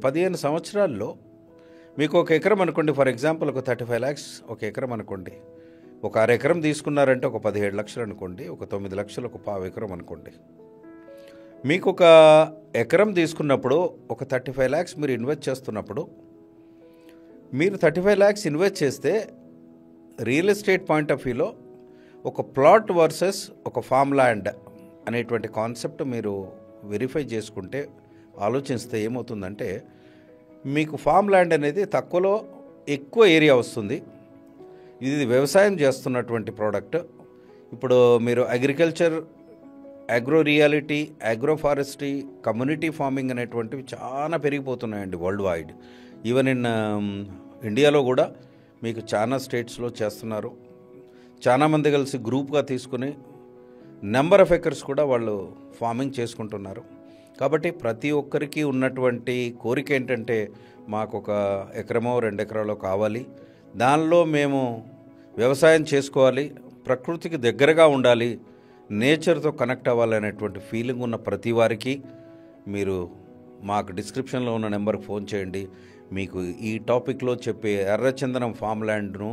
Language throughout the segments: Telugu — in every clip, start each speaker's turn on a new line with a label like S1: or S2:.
S1: 15 సంవత్సరాల్లో మీకు ఒక ఎకరం అనుకోండి, ఫర్ ఎగ్జాంపుల్ ఒక 35 lakhs ఒక ఎకరం అనుకోండి. ఒక అర ఎకరం తీసుకున్నారంటే ఒక 17 లక్షలు అనుకోండి, ఒక 9 లక్షలు ఒక పావు ఎకరం అనుకోండి. మీకు ఒక ఎకరం తీసుకున్నప్పుడు ఒక 35 lakhs మీరు ఇన్వెస్ట్ చేస్తున్నప్పుడు, మీరు 35 lakhs ఇన్వెస్ట్ చేస్తే రియల్ ఎస్టేట్ పాయింట్ ఆఫ్ వ్యూలో ఒక ప్లాట్ వర్సెస్ ఒక ఫామ్ ల్యాండ్ అనేటువంటి కాన్సెప్ట్ మీరు వెరిఫై చేసుకుంటే, ఆలోచిస్తే ఏమవుతుందంటే, మీకు ఫామ్ ల్యాండ్ అనేది తక్కువలో ఎక్కువ ఏరియా వస్తుంది. ఇది వ్యవసాయం చేస్తున్నటువంటి ప్రోడక్ట్. ఇప్పుడు మీరు agriculture, agro reality, agro forestry, community farming అనేటువంటివి చాలా పెరిగిపోతున్నాయండి వరల్డ్ వైడ్. ఈవెన్ ఇన్ ఇండియాలో కూడా మీకు చాలా స్టేట్స్లో చేస్తున్నారు. చాలామంది కలిసి గ్రూప్గా తీసుకుని నెంబర్ ఆఫ్ ఎకర్స్ కూడా వాళ్ళు ఫార్మింగ్ చేసుకుంటున్నారు. కాబట్టి ప్రతి ఒక్కరికి ఉన్నటువంటి కోరిక ఏంటంటే, మాకు ఒక ఎకరమో 2 ఎకరాలో కావాలి, దానిలో మేము వ్యవసాయం చేసుకోవాలి, ప్రకృతికి దగ్గరగా ఉండాలి, నేచర్తో కనెక్ట్ అవ్వాలనేటువంటి ఫీలింగ్ ఉన్న ప్రతి వారికి మీరు మాకు డిస్క్రిప్షన్లో ఉన్న నెంబర్కి ఫోన్ చేయండి. మీకు ఈ టాపిక్లో చెప్పే ఎర్రచందనం ఫామ్ ల్యాండ్ను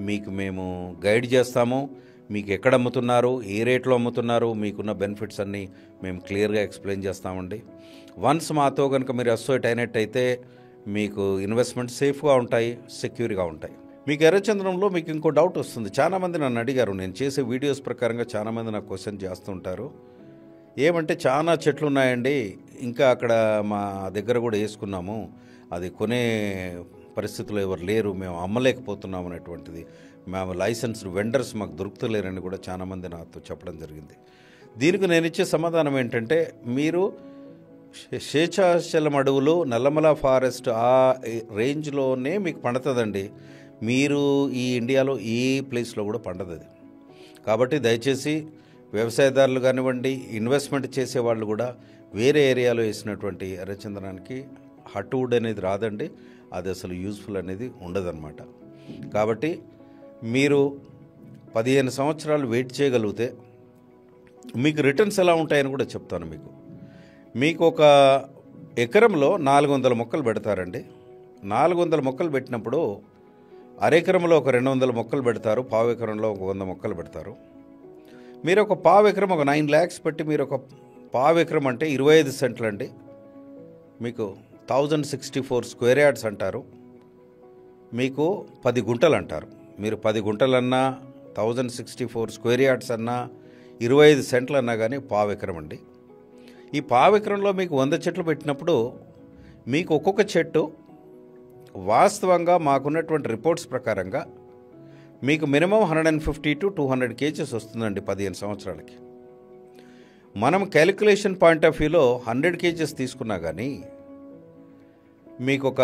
S1: మీకు మేము గైడ్ చేస్తాము. మీకు ఎక్కడ అమ్ముతున్నారు, ఏ రేట్లో అమ్ముతున్నారు, మీకున్న బెనిఫిట్స్ అన్నీ మేము క్లియర్గా ఎక్స్ప్లెయిన్ చేస్తామండి. వన్స్ మాతో కనుక మీరు అసోసియేట్ అయినట్టయితే మీకు ఇన్వెస్ట్మెంట్ సేఫ్గా ఉంటాయి, సెక్యూర్గా ఉంటాయి. మీకు ఎర్రచందనంలో మీకు ఇంకో డౌట్ వస్తుంది. చాలామంది నన్ను అడిగారు, నేను చేసే వీడియోస్ ప్రకారంగా చాలామంది నాకు క్వశ్చన్ చేస్తుంటారు. ఏమంటే, చాలా చెట్లు ఉన్నాయండి, ఇంకా అక్కడ మా దగ్గర కూడా వేసుకున్నాము, అది కొనే పరిస్థితుల్లో ఎవరు లేరు, మేము అమ్మలేకపోతున్నాం అనేటువంటిది, మేము లైసెన్స్డ్ వెండర్స్ మాకు దొరుకుతలేరని కూడా చాలామంది నాతో చెప్పడం జరిగింది. దీనికి నేను ఇచ్చే సమాధానం ఏంటంటే, మీరు శేషాచలం అడవులు, నల్లమల ఫారెస్ట్ ఆ రేంజ్లోనే మీకు పండుతుందండి. మీరు ఈ ఇండియాలో ఏ ప్లేస్లో కూడా పండదు అది. కాబట్టి దయచేసి వ్యవసాయదారులు కానివ్వండి, ఇన్వెస్ట్మెంట్ చేసేవాళ్ళు కూడా వేరే ఏరియాలో వేసినటువంటి ఎర్రచందనానికి హర్ట్వుడ్ అనేది రాదండి, అది అసలు యూజ్ఫుల్ అనేది ఉండదన్నమాట. కాబట్టి మీరు 15 సంవత్సరాలు వెయిట్ చేయగలిగితే మీకు రిటర్న్స్ ఎలా ఉంటాయని కూడా చెప్తాను. మీకు ఒక ఎకరంలో 400 మొక్కలు పెడతారండి. 400 మొక్కలు పెట్టినప్పుడు అరెకరంలో ఒక 200 మొక్కలు పెడతారు, పావు ఎకరంలో ఒక 100 మొక్కలు పెడతారు. మీరు ఒక పావు ఎకరం ఒక 9 lakhs పెట్టి, మీరు ఒక పావు ఎకరం అంటే 25 సెంట్లు అండి, మీకు 1064 స్క్వేర్ యార్డ్స్ అంటారు, మీకు 10 గుంటలు అంటారు. మీరు 10 గుంటలన్నా, 1064 స్క్వేర్ యార్డ్స్ అన్నా, 25 సెంట్లు అన్నా కానీ పావు ఎకరం అండి. ఈ పావు ఎకరంలో మీకు 100 చెట్లు పెట్టినప్పుడు మీకు ఒక్కొక్క చెట్టు వాస్తవంగా మాకున్నటువంటి రిపోర్ట్స్ ప్రకారంగా మీకు మినిమం 150 to 200 kgs వస్తుందండి 15 సంవత్సరాలకి. మనం క్యాలిక్యులేషన్ పాయింట్ ఆఫ్ వ్యూలో 100 kgs తీసుకున్నా కానీ మీకు ఒక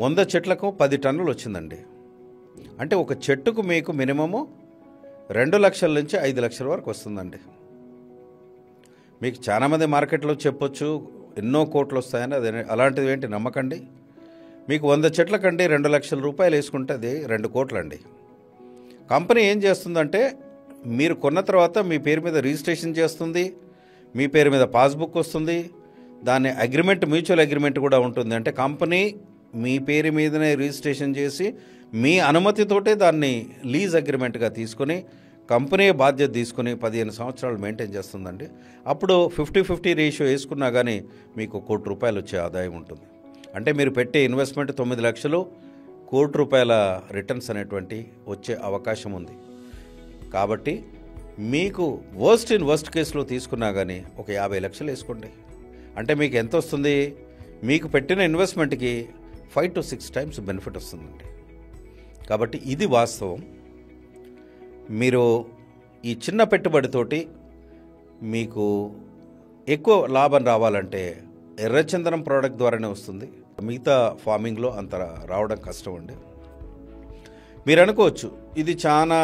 S1: 100 చెట్లకు 10 టన్నులు వచ్చిందండి. అంటే ఒక చెట్టుకు మీకు మినిమము 2 లక్షల నుంచి 5 లక్షల వరకు వస్తుందండి. మీకు చాలామంది మార్కెట్లో చెప్పొచ్చు ఎన్నో కోట్లు వస్తాయని, అది అలాంటిది ఏంటి నమ్మకండి. మీకు 100 చెట్లకండి 2 లక్షల రూపాయలు వేసుకుంటే అది 2 కోట్లండి. కంపెనీ ఏం చేస్తుందంటే, మీరు కొన్న తర్వాత మీ పేరు మీద రిజిస్ట్రేషన్ చేస్తుంది, మీ పేరు మీద పాస్బుక్ వస్తుంది, దాన్ని అగ్రిమెంట్, మ్యూచువల్ అగ్రిమెంట్ కూడా ఉంటుంది. అంటే కంపెనీ మీ పేరు మీదనే రిజిస్ట్రేషన్ చేసి మీ అనుమతితోటే దాన్ని లీజ్ అగ్రిమెంట్గా తీసుకొని కంపెనీ బాధ్యత తీసుకుని 15 సంవత్సరాలు మెయింటైన్ చేస్తుందండి. అప్పుడు 50-50 రేషియో వేసుకున్నా కానీ మీకు ₹1 కోటి వచ్చే ఆదాయం ఉంటుంది. అంటే మీరు పెట్టే ఇన్వెస్ట్మెంట్ 9 లక్షలు, ₹1 కోటి రిటర్న్స్ అనేటువంటి వచ్చే అవకాశం ఉంది. కాబట్టి మీకు వర్స్ట్ కేసులో తీసుకున్నా కానీ ఒక 50 లక్షలు వేసుకోండి. అంటే మీకు ఎంత వస్తుంది? మీకు పెట్టిన ఇన్వెస్ట్మెంట్కి 5 to 6 times బెనిఫిట్ వస్తుందండి. కాబట్టి ఇది వాస్తవం. మీరు ఈ చిన్న పెట్టుబడితోటి మీకు ఎక్కువ లాభం రావాలంటే ఎర్రచందనం ప్రోడక్ట్ ద్వారానే వస్తుంది. మిగతా ఫార్మింగ్లో అంత రావడం కష్టం అండి. మీరు అనుకోవచ్చు ఇది చాలా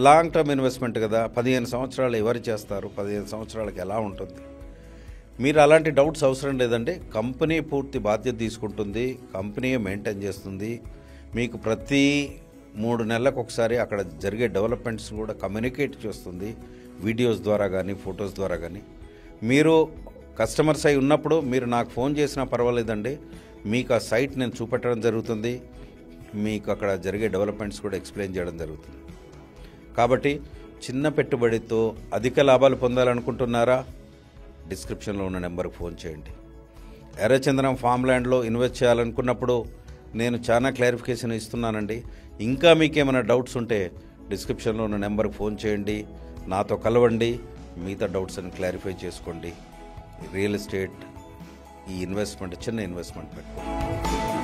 S1: లాంగ్ టర్మ్ ఇన్వెస్ట్మెంట్ కదా, 15 సంవత్సరాలు ఎవరు చేస్తారు, 15 సంవత్సరాలకి ఎలా ఉంటుంది? మీరు అలాంటి డౌట్స్ అవసరం లేదండి. కంపెనీ పూర్తి బాధ్యత తీసుకుంటుంది, కంపెనీ మెయింటైన్ చేస్తుంది. మీకు ప్రతి 3 నెలలకు ఒకసారి అక్కడ జరిగే డెవలప్మెంట్స్ కూడా కమ్యూనికేట్ చేస్తుంది, వీడియోస్ ద్వారా కానీ ఫొటోస్ ద్వారా కానీ. మీరు కస్టమర్స్ అయి ఉన్నప్పుడు మీరు నాకు ఫోన్ చేసినా పర్వాలేదండి, మీకు ఆ సైట్ నేను చూపెట్టడం జరుగుతుంది. మీకు అక్కడ జరిగే డెవలప్మెంట్స్ కూడా ఎక్స్ప్లెయిన్ చేయడం జరుగుతుంది. కాబట్టి చిన్న పెట్టుబడితో అధిక లాభాలు పొందాలనుకుంటున్నారా? డిస్క్రిప్షన్లో ఉన్న నెంబర్కి ఫోన్ చేయండి. ఎర్రచందనం ఫామ్ ల్యాండ్లో ఇన్వెస్ట్ చేయాలనుకున్నప్పుడు నేను చాలా క్లారిఫికేషన్ ఇస్తున్నానండి. ఇంకా మీకేమైనా డౌట్స్ ఉంటే డిస్క్రిప్షన్లో ఉన్న నెంబర్కి ఫోన్ చేయండి, నాతో కలవండి, మిగతా డౌట్స్ అని క్లారిఫై చేసుకోండి. రియల్ ఎస్టేట్ ఈ ఇన్వెస్ట్మెంట్ చిన్న ఇన్వెస్ట్మెంట్ పెట్టుకోండి.